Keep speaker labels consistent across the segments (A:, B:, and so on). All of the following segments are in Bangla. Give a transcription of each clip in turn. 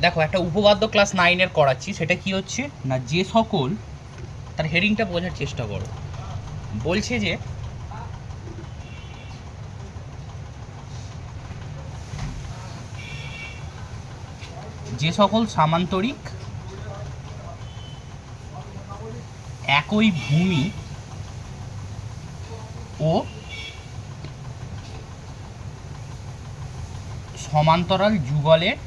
A: দেখো একটা উপপাদ্য ক্লাস 9-এর করাচ্ছি, সেটা কি হচ্ছে না, যে সকল, তার হেডিংটা বোঝার চেষ্টা করো। বলছে যে সকল সামান্তরিক একই ভূমি ও সমান্তরাল যুগলের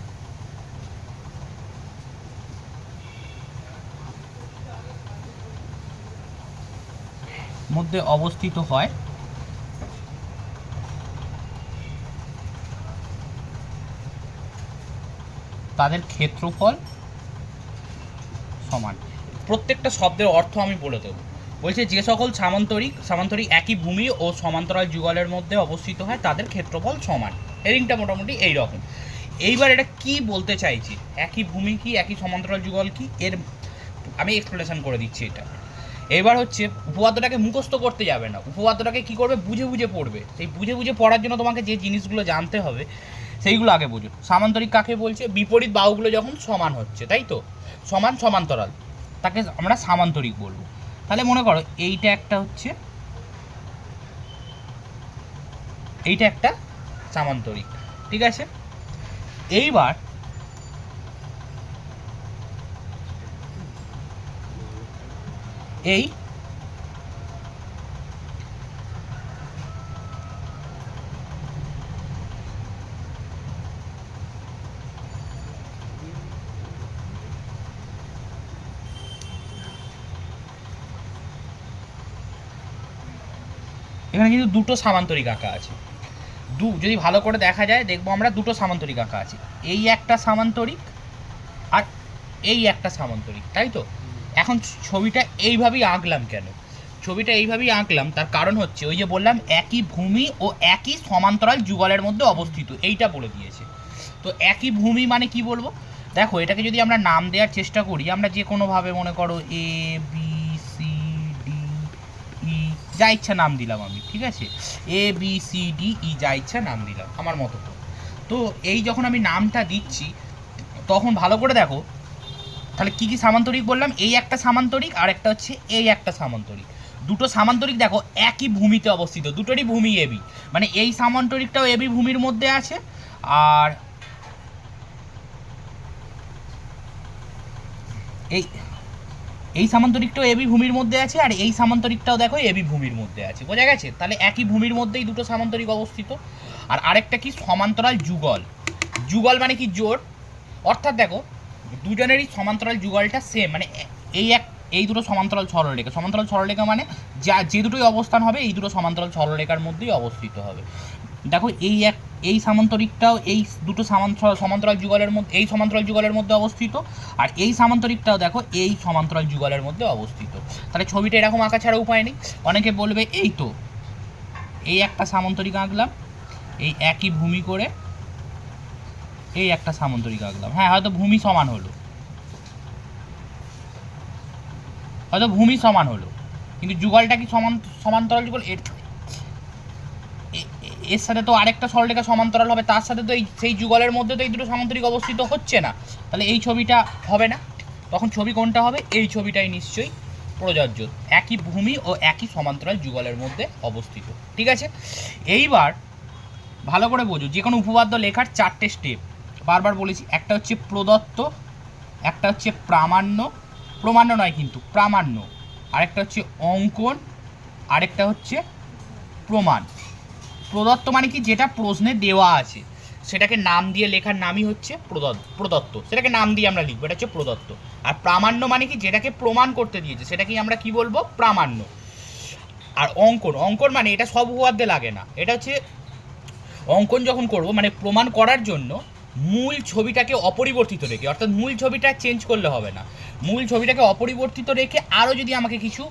A: মধ্যে অবস্থিত হয় তাদের ক্ষেত্রফল সমান। প্রত্যেকটা শব্দের অর্থ আমি বলে দেবো। বলছে যে সকল সামান্তরিক একই ভূমি ও সমান্তরাল যুগলের মধ্যে অবস্থিত হয় তাদের ক্ষেত্রফল সমান। হেডিংটা মোটামুটি এই রকম। এইবার এটা কি বলতে চাইছি, একই ভূমি কি, একই সমান্তরাল যুগল কি, এর আমি এক্সপ্লেনেশন করে দিচ্ছি এটা। এবার হচ্ছে উপপাদ্যটাকে মুখস্থ করতে যাবে না, উপপাদ্যটাকে কি করবে, বুঝে বুঝে পড়বে। সেই বুঝে বুঝে পড়ার জন্য তোমাকে যে জিনিসগুলো জানতে হবে সেইগুলো আগে বুঝো। সামান্তরিক কাকে বলছে, বিপরীত বাহুগুলো যখন সমান হচ্ছে, তাই তো, সমান্তরাল, তাকে আমরা সামান্তরিক বলবো। তাহলে মনে করো এইটা একটা সামান্তরিক, ঠিক আছে। এইবার এই এখানে কিন্তু দুটো সামান্তরিক আঁকা আছে, যদি ভালো করে দেখা যায় দেখবো আমরা দুটো সামান্তরিক আঁকা আছে, এই একটা সামান্তরিক আর এই একটা সামান্তরিক, তাই তো। এখন ছবিটা এইভাবেই আঁকলাম কেন, ছবিটা এইভাবেই আঁকলাম তার কারণ হচ্ছে ওই যে বললাম একই ভূমি ও একই সমান্তরাল যুগলের মধ্যে অবস্থিত, এইটা বলে দিয়েছে। তো একই ভূমি মানে কি বলবো, দেখো এটাকে যদি আমরা নাম দেওয়ার চেষ্টা করি, আমরা যে কোনোভাবে মনে করো A B C D E, যা ইচ্ছা নাম দিলাম আমি, ঠিক আছে, A B C D E, যা ইচ্ছা নাম দিলাম আমার মতো। তো এই যখন আমি নামটা দিচ্ছি তখন ভালো করে দেখো, তাহলে কি কি সামান্তরিক বললাম, এই একটা সামান্তরিক আর একটা হচ্ছে এই একটা সামান্তরিক। দুটো সামান্তরিক দেখো একই ভূমিতে অবস্থিত, দুটোরই ভূমি এবি, মানে এই সামান্তরিকটাও এবি ভূমির মধ্যে আছে, আর এই এই সামান্তরিকটাও এবি ভূমির মধ্যে আছে, আর এই সামান্তরিকটাও দেখো এবি ভূমির মধ্যে আছে, বোঝা গেছে। তাহলে একই ভূমির মধ্যেই দুটো সামান্তরিক অবস্থিত। আর আরেকটা কি, সমান্তরাল যুগল। যুগল মানে কি, জোড়, অর্থাৎ দেখো দুজনেরই সমান্তরাল যুগলটা সেম, মানে এই দুটো সমান্তরাল সরলরেখা মানে যে দুটোই অবস্থান হবে এই দুটো সমান্তরাল সরলরেখার মধ্যেই অবস্থিত হবে। দেখো এই সামান্তরিকটাও এই দুটো সমান্তরাল যুগলের মধ্যে, এই সমান্তরাল যুগলের মধ্যে অবস্থিত, আর এই সামান্তরিকটাও দেখো এই সমান্তরাল যুগলের মধ্যে অবস্থিত। তাহলে ছবিটা এরকম আঁকা ছাড়া উপায় নেই। অনেকে বলবে এই তো এই একটা সামান্তরিক আঁকলাম, এই একই ভূমি করে এই একটা সামান্তরিক আঁকলাম, হ্যাঁ হয়তো ভূমি সমান হলো, কিন্তু যুগলটা কি সমান্তরাল যুগল, এর সাথে তো আরেকটা সরলরেখা সমান্তরাল হবে, তার সাথে তো সেই যুগলের মধ্যে তো এই দুটো সামান্তরিক অবস্থিত হচ্ছে না, তাহলে এই ছবিটা হবে না। তখন ছবি কোনটা হবে, এই ছবিটাই নিশ্চয়ই প্রযোজ্য, একই ভূমি ও একই সমান্তরাল যুগলের মধ্যে অবস্থিত, ঠিক আছে। এইবার ভালো করে বোঝো, যে কোনো উপপাদ্য লেখার চারটে স্টেপ, বারবার বলেছি, একটা হচ্ছে প্রদত্ত, একটা হচ্ছে প্রামাণ্য নয় কিন্তু প্রামাণ্য, আরেকটা হচ্ছে অঙ্কন, আরেকটা হচ্ছে প্রমাণ। প্রদত্ত মানে কি, যেটা প্রশ্নে দেওয়া আছে সেটাকে নাম দিয়ে লেখার নামই হচ্ছে প্রদত্ত, সেটাকে নাম দিয়ে আমরা লিখবো, এটা হচ্ছে প্রদত্ত। আর প্রামাণ্য মানে কি, যেটাকে প্রমাণ করতে দিয়েছে সেটাকেই আমরা কি বলবো, প্রামাণ্য। আর অঙ্কন মানে এটা সব উপপাদ্যে লাগে না, এটা হচ্ছে অঙ্কন যখন করব মানে প্রমাণ করার জন্য মূল ছবিটাকে অপরিবর্তিত রেখে, অর্থাৎ মূল ছবিটা চেঞ্জ করলে হবে না, মূল ছবিটাকে অপরিবর্তিত রেখে আরও যদি আমাকে কিছু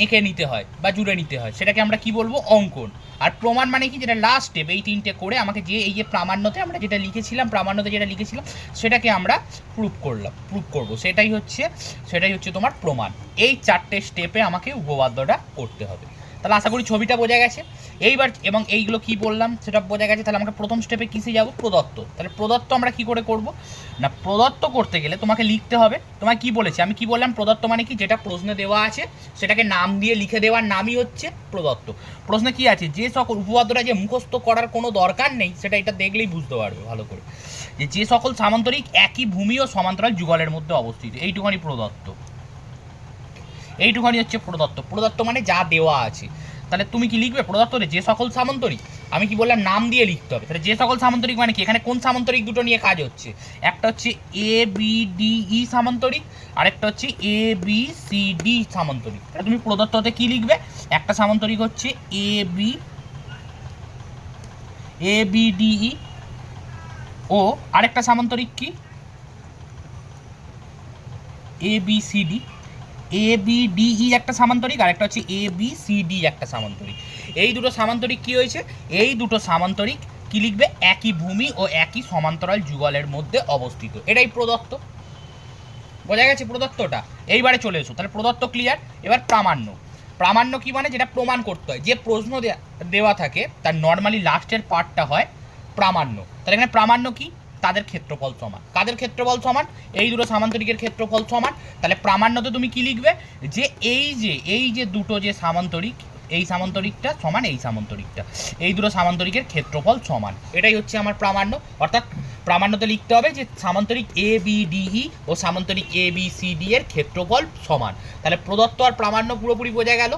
A: এঁকে নিতে হয় বা জুড়ে নিতে হয় সেটাকে আমরা কি বলবো, অঙ্কন। আর প্রমাণ মানে কি, যেটা লাস্ট স্টেপ, এই তিনটে করে আমাকে এই যে প্রামাণ্যতে আমরা যেটা লিখেছিলাম সেটাকে আমরা প্রুফ করব, সেটাই হচ্ছে তোমার প্রমাণ। এই চারটে স্টেপে আমাকে উপপাদ্যটা করতে হবে। তাহলে আশা করি ছবিটা বোঝা গেছে। এইবার এবং এইগুলো কি বললাম সেটা বোঝা গেছে। তাহলে আমাকে প্রথম স্টেপে কিসে যাব, প্রদত্ত। তাহলে প্রদত্ত আমরা কি করে করব না, প্রদত্ত করতে গেলে তোমাকে লিখতে হবে, তোমায় কি বলেছি আমি কি বললাম, প্রদত্ত মানে কি, যেটা প্রশ্নে দেওয়া আছে সেটাকে নাম দিয়ে লিখে দেওয়ার নামই হচ্ছে প্রদত্ত। প্রশ্নে কি আছে, যে সকল উপপাদ্যটা যে মুখস্থ করার কোনো দরকার নেই, সেটা এটা দেখলেই বুঝতে পারবে ভালো করে, যে সকল সামান্তরিক একই ভূমি ও সমান্তরাল যুগলের মধ্যে অবস্থিত, এইটুখানি প্রদত্ত, এইটুখানি হচ্ছে প্রদত্ত। প্রদত্ত মানে যা দেওয়া আছে। তাহলে তুমি কি লিখবে প্রদত্তরে যে সকল সামান্তরিক, আমি কি বললাম নাম দিয়ে লিখতে হবে। তাহলে যে সকল সামান্তরিক মানে কি, এখানে কোন সামান্তরিক দুটো নিয়ে কাজ হচ্ছে, একটা হচ্ছে এ বি ডি ই সামান্তরিক, আরেকটা হচ্ছে এ বি সি ডি সামান্তরিক। তাহলে তুমি প্রদত্ততে কি লিখবে, একটা সামান্তরিক হচ্ছে এ বি ডি ই, ও আরেকটা সামান্তরিক কি A B C D, A B D E একটা সামান্তরিক, আর একটা হচ্ছে এ বি সি ডি একটা সামান্তরিক। এই দুটো সামান্তরিক কি হয়েছে, এই দুটো সামান্তরিক কি লিখবে, একই ভূমি ও একই সমান্তরাল যুগলের মধ্যে অবস্থিত, এটাই প্রদত্ত। বোঝা গেছে প্রদত্তটা। এইবারে চলে এসো, তাহলে প্রদত্ত ক্লিয়ার। এবার প্রামাণ্য। প্রামাণ্য কি মানে, যেটা প্রমাণ করতে হয়, যে প্রশ্ন দেওয়া থাকে তার নর্মালি লাস্টের পার্টটা হয় প্রামাণ্য। তাহলে এখানে প্রামাণ্য কি, তাদের ক্ষেত্রফল সমান। কাদের ক্ষেত্রফল সমান, এই দুটো সামান্তরিকের ক্ষেত্রফল সমান। তাহলে প্রামাণ্যতে তুমি কি লিখবে, যে এই যে দুটো যে সামান্তরিক, এই সামান্তরিকটা সমান এই সামান্তরিকটা, এই দুটো সামান্তরিকের ক্ষেত্রফল সমান, এটাই হচ্ছে আমার প্রামাণ্য। অর্থাৎ প্রামাণ্যতে লিখতে হবে যে সামান্তরিক A B D E O সামান্তরিক A B C D এর ক্ষেত্রফল সমান। তাহলে প্রদত্ত আর প্রামাণ্য পুরোপুরি বোঝা গেল।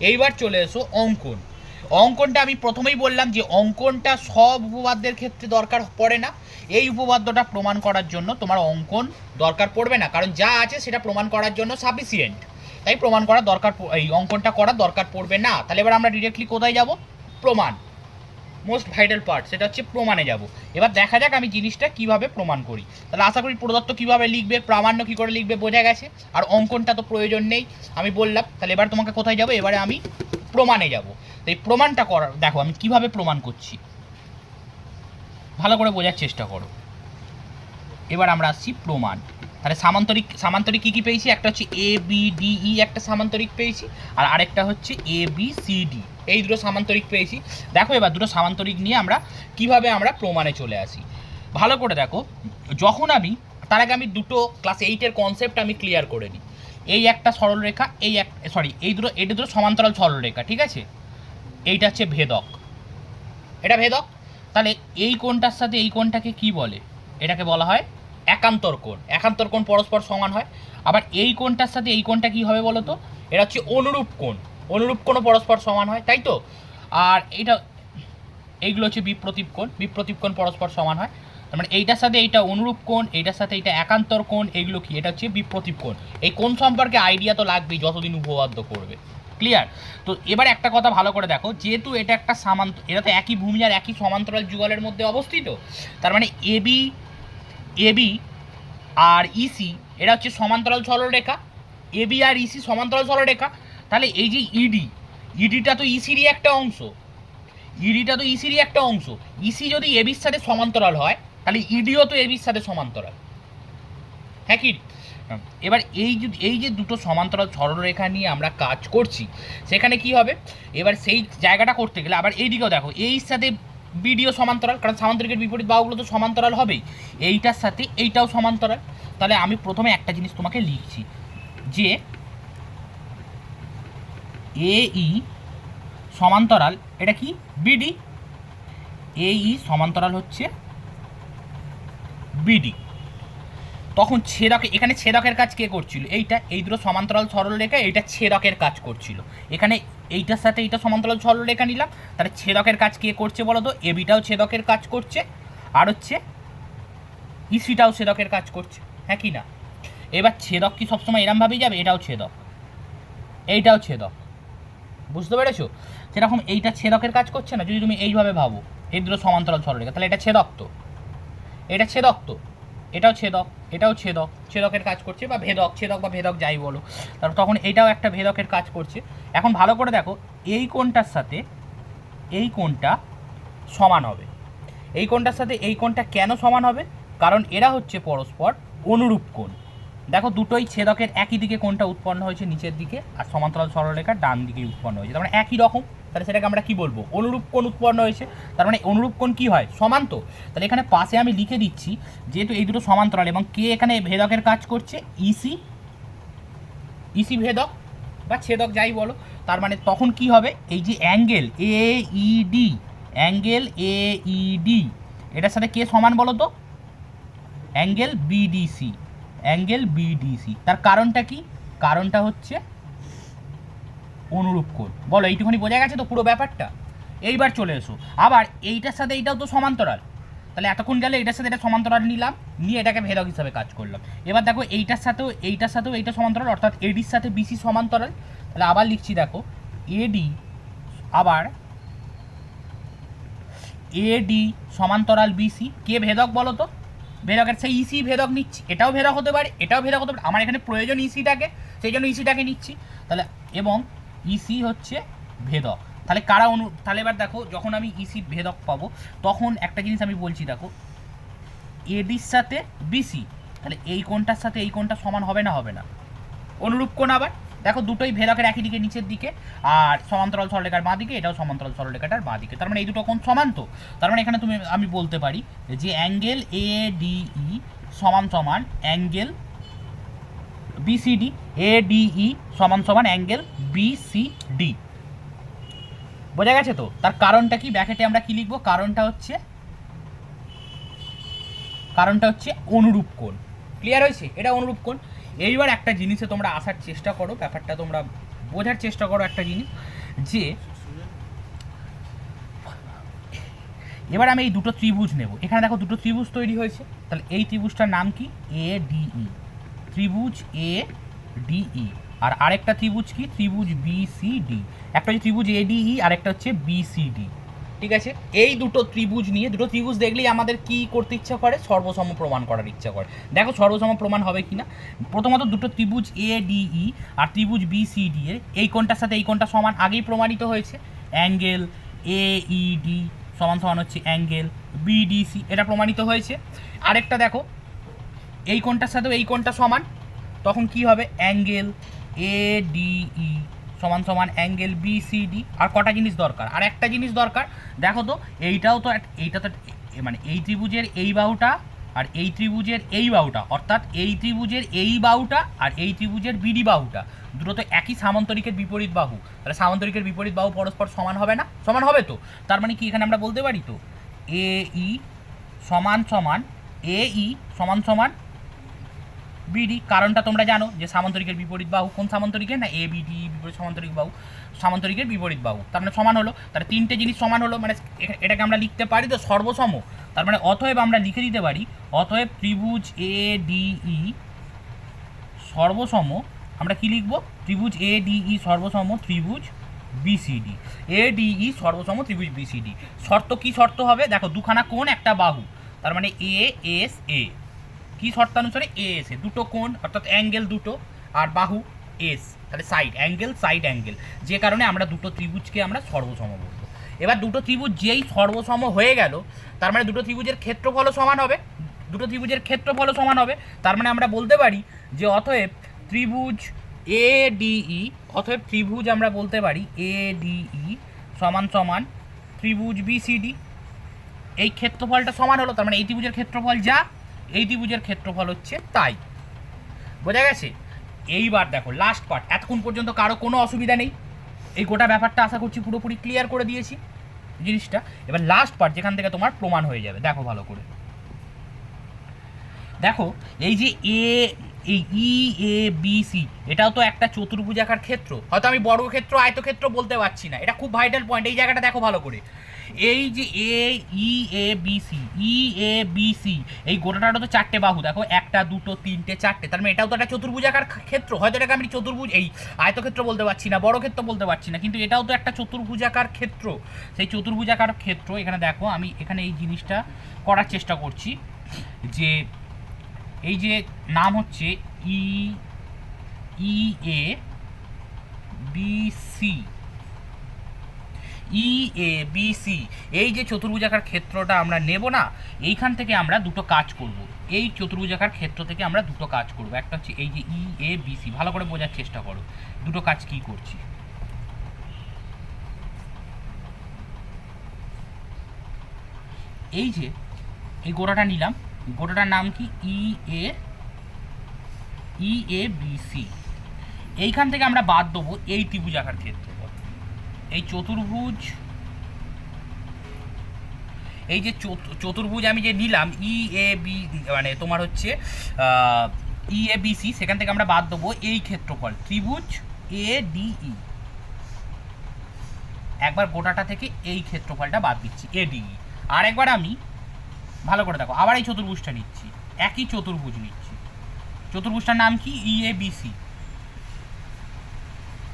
A: এইবার চলে এসো অঙ্কন। অঙ্কনটা আমি প্রথমেই বললাম যে অঙ্কনটা সব উপপাদ্যের ক্ষেত্রে দরকার পড়ে না। এই উপপাদ্যটা প্রমাণ করার জন্য তোমার অঙ্কন দরকার পড়বে না, কারণ যা আছে সেটা প্রমাণ করার জন্য সাফিসিয়েন্ট, তাই প্রমাণ করার দরকার, এই অঙ্কনটা করার দরকার পড়বে না। তাহলে এবার আমরা ডিরেক্টলি কোথায় যাব, প্রমাণ, মোস্ট ভাইটাল পার্ট, সেটা হচ্ছে প্রমাণে যাব। এবার দেখা যাক আমি জিনিসটা কিভাবে প্রমাণ করি। তাহলে আশা করি প্রদত্ত কিভাবে লিখবে, প্রামাণ্য কী করে লিখবে বোঝা গেছে, আর অঙ্কনটা তো প্রয়োজন নেই আমি বললাম। তাহলে এবার তোমাকে কোথায় যাব, এবারে আমি প্রমাণে যাব। তো এই প্রমাণটা করার, দেখো আমি কিভাবে প্রমাণ করছি, ভালো করে বোঝার চেষ্টা করো। এবার আমরা আসছি প্রমাণ। তাহলে সামান্তরিক কী কী পেয়েছি, একটা হচ্ছে এ বি ডি ই একটা সামান্তরিক পেয়েছি, আর আরেকটা হচ্ছে এ বি সি ডি, এই দুটো সামান্তরিক পেয়েছি। দেখো এবার দুটো সামান্তরিক নিয়ে আমরা কিভাবে আমরা প্রমাণে চলে আসি, ভালো করে দেখো। যখন আমি, তার আগে আমি দুটো ক্লাস 8-এর কনসেপ্ট আমি ক্লিয়ার করে নিই। এই একটা সরলরেখা, এই দুটো সমান্তরাল সরলরেখা, ঠিক আছে, এইটা হচ্ছে ভেদক, এটা ভেদক। তাহলে এই কোণটার সাথে এই কোণটাকে কি বলে, এটাকে বলা হয় একান্তর কোণ। একান্তর কোণ পরস্পর সমান হয়। আবার এই কোণটার সাথে এই কোণটা কি হবে বলো তো, এটা হচ্ছে অনুরূপ কোণ। অনুরূপ কোণও পরস্পর সমান হয়, তাই তো। আর এইগুলো হচ্ছে বিপ্রতীপ কোণ, বিপ্রতীপ কোণ পরস্পর সমান হয়। তার মানে এইটার সাথে এইটা অনুরূপ কোণ, এইটার সাথে এইটা একান্তর কোণ, এইগুলো কি, এটা হচ্ছে বিপ্রতীপ কোণ। এই কোণ সম্পর্কে আইডিয়া তো লাগবেই যতদিন উপপাদ্য করবে, ক্লিয়ার। তো এবার একটা কথা ভালো করে দেখো, যেহেতু এটা একটা এটা তো একই ভূমি আর একই সমান্তরাল যুগলের মধ্যে অবস্থিত, তার মানে এবি আর ইসি এটা হচ্ছে সমান্তরাল সরলরেখা, এবি আর ইসি সমান্তরাল সরলরেখা। তাহলে এই যে ইডিটা তো ইসিরই একটা অংশ, ইসি যদি এবির সাথে সমান্তরাল হয় তাহলে ইডিও তো এবির সাথে সমান্তরাল, হ্যাঁ কি। এবার এই যে দুটো সমান্তরাল সরলরেখা নিয়ে আমরা কাজ করছি, সেখানে কি হবে, এবার সেই জায়গাটা করতে গেলে আবার এইদিকেও দেখো, এই সাথে বিডিও সমান্তরাল, কারণ সামান্তরিকের বিপরীত বাহুগুলো তো সমান্তরাল হবেই, এইটার সাথে এইটাও সমান্তরাল। তাহলে আমি প্রথমে একটা জিনিস তোমাকে লিখছি, যে এই সমান্তরাল, এটা কি বিডি, এই সমান্তরাল হচ্ছে বিডি। তখন এখানে ছেদকের কাজ কে করছিল, এই দুটো সমান্তরাল সরলরেখা, এইটা ছেদকের কাজ করছিল। এখানে এইটার সাথে এইটা সমান্তরাল সরলরেখা নিলাম, তাহলে ছেদকের কাজ কে করছে বলো তো, এবিটাও ছেদকের কাজ করছে, আর হচ্ছে ইসিটাও ছেদকের কাজ করছে, হ্যাঁ কি না। এবার ছেদক কি সবসময় এরমভাবেই যাবে, এটাও ছেদক, এইটাও ছেদক, বুঝতে পেরেছো। সেরকম এইটা ছেদকের কাজ করছে না, যদি তুমি এইভাবে ভাবো, এই দুটো সমান্তরাল সরলরেখা, তাহলে এটা ছেদক তো, এটা ছেদক তো, এটাও ছেদক, এটাও ছেদক, ছেদকের কাজ করছে, বা ভেদক, ছেদক বা ভেদক যাই বলো, তারপর তখন এটাও একটা ভেদকের কাজ করছে। এখন ভালো করে দেখো, এই কোণটার সাথে এই কোণটা সমান হবে, এই কোণটার সাথে এই কোণটা কেন সমান হবে, কারণ এরা হচ্ছে পরস্পর অনুরূপ কোণ। দেখো দুটোই ছেদকের একই দিকে কোণটা উৎপন্ন হয়েছে নিচের দিকে, আর সমান্তরাল সরলরেখার ডান দিকে উৎপন্ন হয়েছে, তার মানে একই রকম। তাহলে সেটাকে আমরা কি বলবো, অনুরূপ কোণ উৎপন্ন হয়েছে। তার মানে অনুরূপ কোণ কি হয়, সমান। তো তাহলে এখানে পাশে আমি লিখে দিচ্ছি যেহেতু এই দুটো সমান্তরাল এবং কে এখানে ভেদকের কাজ করছে, ইসি ভেদক বা ছেদক যাই বলো, তার মানে তখন কি হবে, এই যে অ্যাঙ্গেল AED এটার সাথে কে সমান বলো তো, অ্যাঙ্গেল BDC। তার কারণটা কি, কারণটা হচ্ছে অনুরূপ কোণ। বলো এইটুখানি বোঝা গেছে তো পুরো ব্যাপারটা। এইবার চলে এসো, আবার এইটার সাথে এইটাও তো সমান্তরাল, তাহলে এতক্ষণ গেলে এটার সাথে এটা সমান্তরাল নিলাম, নিয়ে এটাকে ভেদক হিসাবে কাজ করলাম। এবার দেখো এইটার সাথেও এইটা সমান্তরাল, অর্থাৎ এডির সাথে বিসি সমান্তরাল। তাহলে আবার লিখছি দেখো, এডি সমান্তরাল বিসি। কে ভেদক বলো তো, ভেদকের সেই ইসি ভেদক নিচ্ছি, এটাও ভেদক হতে পারে, এটাও ভেদক হতে পারে, আমার এখানে প্রয়োজন ইসিটাকে, সেই জন্য ইসিটাকে নিচ্ছি। তাহলে এবং ইসি হচ্ছে ভেদক। তাহলে তাহলে এবার দেখো যখন আমি ইসি ভেদক পাবো তখন একটা জিনিস আমি বলছি দেখো, এডির সাথে বিসি, তাহলে এই কোণটার সাথে এই কোণটা সমান হবে না, অনুরূপ কোণ। আবার দেখো দুটোই ভেদকের একই দিকে নিচের দিকে, আর সমান্তরাল সরলরেখার বাঁ দিকে, এটাও সমান্তরাল সরলরেখাটার বাঁ দিকে, তার মানে এই দুটো কোণ সমান। তো তার মানে এখানে আমি বলতে পারি যে অ্যাঙ্গেল ADE সমান অ্যাঙ্গেল BCD, ADE সমান অ্যাঙ্গেল BCD। বোঝা গেছে তো। তার কারণটা কি, ব্র্যাকেটে আমরা কি লিখবো, কারণটা হচ্ছে অনুরূপ কোণ। ক্লিয়ার হয়েছে, এটা অনুরূপ কোণ। এইবার একটা জিনিসে তোমরা আসার চেষ্টা করো, ব্যাপারটা তোমরা বোঝার চেষ্টা করো একটা জিনিস, যে এবার আমি এই দুটো ত্রিভুজ নেব, এখানে দেখো দুটো ত্রিভুজ তৈরি হয়েছে, তাহলে এই ত্রিভুজটার নাম কি, ADE, ত্রিভুজ ADE। আর আরেকটা ত্রিভুজ কি, ত্রিভুজ BCD। একটা হচ্ছে ত্রিভুজ ADE আর একটা হচ্ছে BCD। ঠিক আছে, এই দুটো ত্রিভুজ নিয়ে, দুটো ত্রিভুজ দেখলেই আমাদের কি করতে ইচ্ছা করে, সর্বসম প্রমাণ করার ইচ্ছা করে। দেখো সর্বসম প্রমাণ হবে কিনা। প্রথমত দুটো ত্রিভুজ ADE আর ত্রিভুজ BCD এর এই কোণটার সাথে এই কোণটা সমান, আগেই প্রমাণিত হয়েছে। অ্যাঙ্গেল AED সমান হচ্ছে অ্যাঙ্গেল BDC, এটা প্রমাণিত হয়েছে। আরেকটা দেখো, এই কোণটার সাথেও এই কোণটা সমান, তখন কি হবে, অ্যাঙ্গেল ADE সমান অ্যাঙ্গেল BCD। আর কটা জিনিস দরকার, আর একটা জিনিস দরকার, দেখো তো এইটা তো মানে এই ত্রিভুজের এই বাহুটা আর এই ত্রিভুজের এই বাহুটা, অর্থাৎ এই ত্রিভুজের এই বাহুটা আর এই ত্রিভুজের BD বাহুটা, দুটো তো একই সামান্তরিকের বিপরীত বাহু। তাহলে সামান্তরিকের বিপরীত বাহু পরস্পর সমান হবে না, সমান হবে তো। তার মানে কি এখানে আমরা বলতে পারি তো, AE সমান BD। কারণটা তোমরা জানো যে সামান্তরিকের বিপরীত বাহু, কোন সামান্তরিকের না, ABD বিপরীত সামান্তরিক বাহু, সামান্তরিকের বিপরীত বাহু, তার মানে সমান হলো। তাহলে তিনটে জিনিস সমান হলো, মানে এটাকে আমরা লিখতে পারি তো সর্বসম। তার মানে অতএব আমরা লিখে দিতে পারি, অতএব ত্রিভুজ ADE সর্বসম, আমরা কি লিখব, ত্রিভুজ ADE সর্বসম ত্রিভুজ BCD। ADE সর্বসম ত্রিভুজ BCD। শর্ত কি শর্ত হবে, দেখো দুখানা কোণ একটা বাহু, তার মানে ASA, কি শর্তানুসারে, ASA দুটো কোণ অর্থাৎ অ্যাঙ্গেল দুটো, আর বাহু S, তাহলে সাইড অ্যাঙ্গেল, যে কারণে আমরা দুটো ত্রিভুজকে আমরা সর্বসম বলবো। এবার দুটো ত্রিভুজ যেই সর্বসম হয়ে গেল, তার মানে দুটো ত্রিভুজের ক্ষেত্রফলও সমান হবে, তার মানে আমরা বলতে পারি যে অতএব ত্রিভুজ ADE, আমরা বলতে পারি ADE সমান ত্রিভুজ BCD। এই ক্ষেত্রফলটা সমান হলো, তার মানে এই ত্রিভুজের ক্ষেত্রফল যা, এই ত্রিভুজের ক্ষেত্রফল হচ্ছে তাই। বোঝা গেছে। এইবার দেখো লাস্ট পার্ট, এতক্ষণ পর্যন্ত কারো কোনো অসুবিধা নেই, এই গোটা ব্যাপারটা আশা করছি পুরোপুরি ক্লিয়ার করে দিয়েছি জিনিসটা। এবার লাস্ট পার্ট যেখান থেকে তোমার প্রমাণ হয়ে যাবে, দেখো ভালো করে দেখো, এই যে EABC এটাও তো একটা চতুর্ভুজাকার ক্ষেত্র, হয়তো আমি বর্গক্ষেত্র আয়তক্ষেত্র বলতে পারছি না, এটা খুব ভাইটাল পয়েন্ট, এই জায়গাটা দেখো ভালো করে। এই যে EABC এই গোটাটা তো চারটে বাহু, দেখো একটা দুটো তিনটে চারটে, তার মানে এটাও তো একটা চতুর্ভুজাকার ক্ষেত্র, হয়তো এটাকে আমি চতুর্ভুজ এই আয়তক্ষেত্র বলতে পারছি না, বর্গক্ষেত্র বলতে পারছি না, কিন্তু এটাও তো একটা চতুর্ভুজাকার ক্ষেত্র। সেই চতুর্ভুজাকার ক্ষেত্র এখানে দেখো, আমি এখানে এই জিনিসটা করার চেষ্টা করছি, যে এই যে নাম হচ্ছে EABC, এই যে চতুর্ভুজাকার ক্ষেত্রটা আমরা নেব না, এইখান থেকে আমরা দুটো কাজ করব, এই চতুর্ভুজাকার ক্ষেত্র থেকে আমরা দুটো কাজ করব। একটা হচ্ছে এই যে EABC, ভালো করে বোঝার চেষ্টা করো দুটো কাজ কি করছি। এই যে এই গোটাটা নিলাম, গোটাটার নাম কি এ বি সি। এইখান থেকে আমরা বাদ দেবো এই ত্রিভুজাকার ক্ষেত্রফল, এই চতুর্ভুজ, এই যে চতুর্ভুজ আমি যে নিলাম বি, মানে তোমার হচ্ছে EABC, সেখান থেকে আমরা বাদ দেবো এই ক্ষেত্রফল ত্রিভুজ ADE। একবার গোটাটা থেকে এই ক্ষেত্রফলটা বাদ দিচ্ছি ADE। আর একবার আমি ভালো করে দেখো, আবার এই চতুর্ভুজটা নিচ্ছি, একই চতুর্ভুজ নিচ্ছি, চতুর্ভুজটার নাম কি EABC।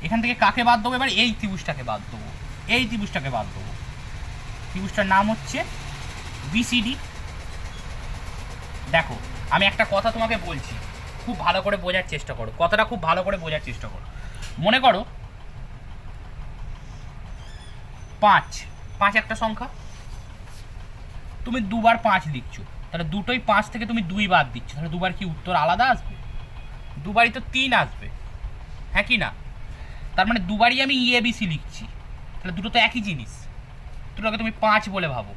A: এখান থেকে কাকে বাদ দেবো? এবার এই ত্রিভুজটাকে বাদ দেবো, এই ত্রিভুজটাকে বাদ দেবো। ত্রিভুজটার নাম হচ্ছে BCD। দেখো আমি একটা কথা তোমাকে বলছি, খুব ভালো করে বোঝার চেষ্টা করো, কথাটা খুব ভালো করে বোঝার চেষ্টা করো। মনে করো 5 5 একটা সংখ্যা, তুমি দুবার 5 লিখছো, তাহলে দুটোই 5 থেকে তুমি 2 বাদ দিচ্ছ, তাহলে দুবার কি উত্তর আলাদা আসবে? দুবারই তো 3 আসবে, হ্যাঁ কি না? তার মানে দুবারই আমি EABC লিখছি, তাহলে দুটো তো একই জিনিস, দুটোকে তুমি 5 বলে ভাবো।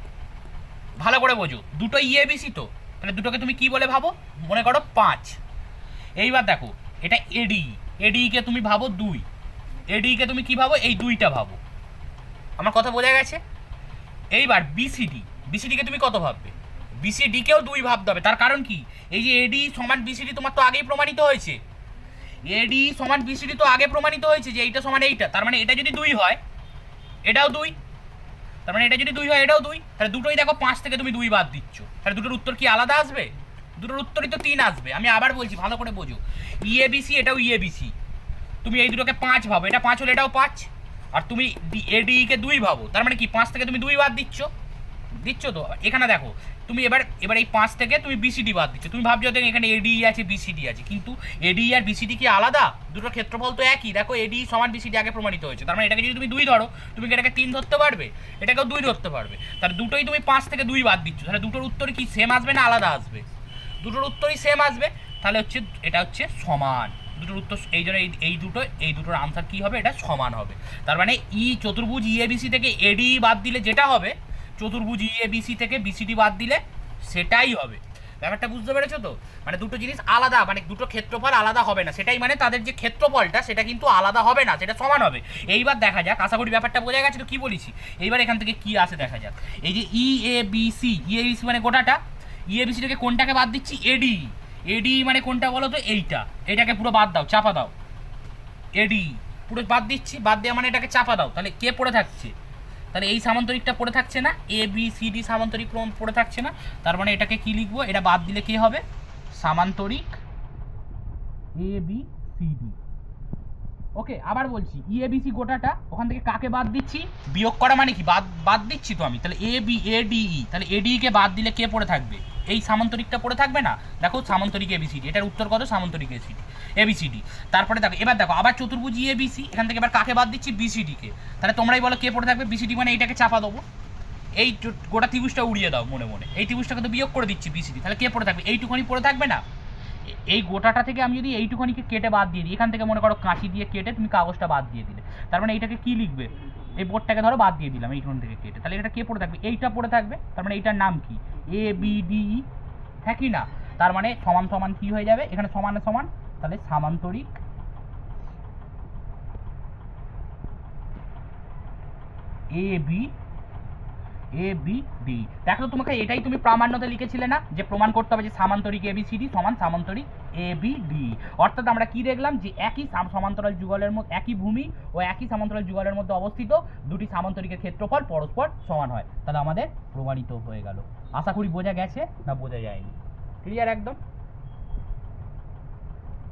A: ভালো করে বোঝো, দুটো EABC তো, তাহলে দুটোকে তুমি কি বলে ভাবো? মনে করো 5। এইবার দেখো এটা ADE কে তুমি ভাবো 2, ADE কে তুমি কি ভাবো? এই 2টা ভাবো। আমার কথা বোঝা গেছে? এইবার BCD কে তুমি কত ভাববে? BCD কেও 2 ভাবতে হবে। তার কারণ কি? এই যে ADE সমান BCD তোমার তো আগেই প্রমাণিত হয়েছে, ADE সমান BCD তো আগে প্রমাণিত হয়েছে যে এইটা সমান এইটা। তার মানে এটা যদি 2 হয় এটাও 2, তার মানে এটা যদি 2 হয় এটাও 2, তাহলে দুটোই দেখো 5 থেকে তুমি 2 বাদ দিচ্ছ, তাহলে দুটোর উত্তর কি আলাদা আসবে? দুটোর উত্তরই তো 3 আসবে। আমি আবার বলছি, ভালো করে বোঝো, EABC এটাও EABC, তুমি এই দুটোকে 5 ভাবো, এটা 5 হলে এটাও 5, আর তুমি ADE কে 2 ভাবো, তার মানে কি 5 থেকে তুমি 2 বাদ দিচ্ছ তো। এখানে দেখো তুমি এবার এই 5 থেকে তুমি BCD বাদ দিচ্ছ, তুমি ভাবছো যে এখানে ADE আছে BCD আছে, কিন্তু ADE আর BCD কি আলাদা? দুটোর ক্ষেত্রফল তো একই। দেখো ADE সমান BCD আগে প্রমাণিত হয়েছে, তার মানে এটাকে যদি তুমি 2 ধরো, তুমি কি এটাকে 3 ধরতে পারবে? এটাকেও 2 ধরতে পারবে, তাহলে দুটোই তুমি 5 থেকে 2 বাদ দিচ্ছ, তাহলে দুটোর উত্তর কি সেম আসবে না আলাদা আসবে? দুটোর উত্তরই সেম আসবে, তাহলে হচ্ছে এটা হচ্ছে সমান। দুটোর উত্তর এই জন্য এই দুটোর আনসার কি হবে? এটা সমান হবে। তার মানে চতুর্ভুজ EABC থেকে ADE বাদ দিলে যেটা হবে, চতুর্ভুজ EABC থেকে BCD বাদ দিলে সেটাই হবে। ব্যাপারটা বুঝতে পেরেছো তো? মানে দুটো জিনিস আলাদা, মানে দুটো ক্ষেত্রফল আলাদা হবে না, সেটাই মানে তাদের যে ক্ষেত্রফলটা সেটা কিন্তু আলাদা হবে না, সেটা সমান হবে। এইবার দেখা যাক, আশা করি ব্যাপারটা বোঝা গেছে তো কি বলেছি। এইবার এখান থেকে কি আসে দেখা যাক। এই যে EABC মানে গোটাটা, EABC থেকে কোনটাকে বাদ দিচ্ছি? ADE মানে কোনটা বলো তো? এইটাকে পুরো বাদ দাও, চাপা দাও, ADE পুরো বাদ দিচ্ছি, বাদ দেওয়া মানে এটাকে চাপা দাও, তাহলে কে পড়ে থাকছে? তাহলে এই সামান্তরিকটা পড়ে থাকছে না, ABCD সামান্তরিক পড়ে থাকছে না, তার মানে এটাকে কি লিখবো? এটা বাদ দিলে কি হবে? সামান্তরিক ABCD। ওকে, আবার বলছি, EABC গোটাটা, ওখান থেকে কাকে বাদ দিচ্ছি? বিয়োগ করা মানে কি? বাদ দিচ্ছি তো আমি, তাহলে ADE, তাহলে ADE কে বাদ দিলে কে পড়ে থাকবে? এই সামান্তরিকটা পড়ে থাকবে না? দেখো সামান্তরিক ABCD, এটার উত্তর কত? সামান্তরিক ABCD। তারপরে দেখো, এবার দেখো আবার চতুর্ভুজ EABC, এখান থেকে এবার কাকে বাদ দিচ্ছি? BCD কে। তাহলে তোমরাই বলো কে পড়ে থাকবে? BCD মানে এইটাকে চাপা দেবো, এই গোটা ত্রিভুজটা উড়িয়ে দাও মনে মনে, এই ত্রিভুজটাকে তো বিয়োগ করে দিচ্ছি BCD, তাহলে কে পড়ে থাকবে? এইটুখানি পড়ে থাকবে না? এই গোটাটা থেকে আমি যদি এইটুখানিকে কেটে বাদ দিয়ে দিই, এখান থেকে মনে করো কাঁচি দিয়ে কেটে তুমি কাগজটা বাদ দিয়ে দিলে, তার মানে এইটাকে কি লিখবে? এই বোর্ডটাকে ধরো বাদ দিয়ে দিলাম এইখান থেকে কেটে, তাহলে এটা কে পড়ে থাকবে? এইটা পড়ে থাকবে, তার মানে এইটার নাম কি? ABDE, হ্যাঁ কি না? তার মানে সমান সমান কি হয়ে যাবে? এখানে সমানে সমান, তাহলে সামান্তরিক ABD। দেখো তোমাকে এটাই তুমি প্রামাণ্যতে লিখেছিলে না, যে প্রমাণ করতে হবে যে সামান্তরিক ABCD সমান সামান্তরিক ABD। অর্থাৎ আমরা কি দেখলাম? যে একই সমান্তরাল যুগলের মধ্যে, একই ভূমি ও একই সমান্তরাল যুগলের মধ্যে অবস্থিত দুটি সামান্তরিকের ক্ষেত্রফল পরস্পর সমান হয়, তাহলে আমাদের প্রমাণিত হয়ে গেল। আশা করি বোঝা গেছে না বোঝা যায়নি? ক্লিয়ার একদম?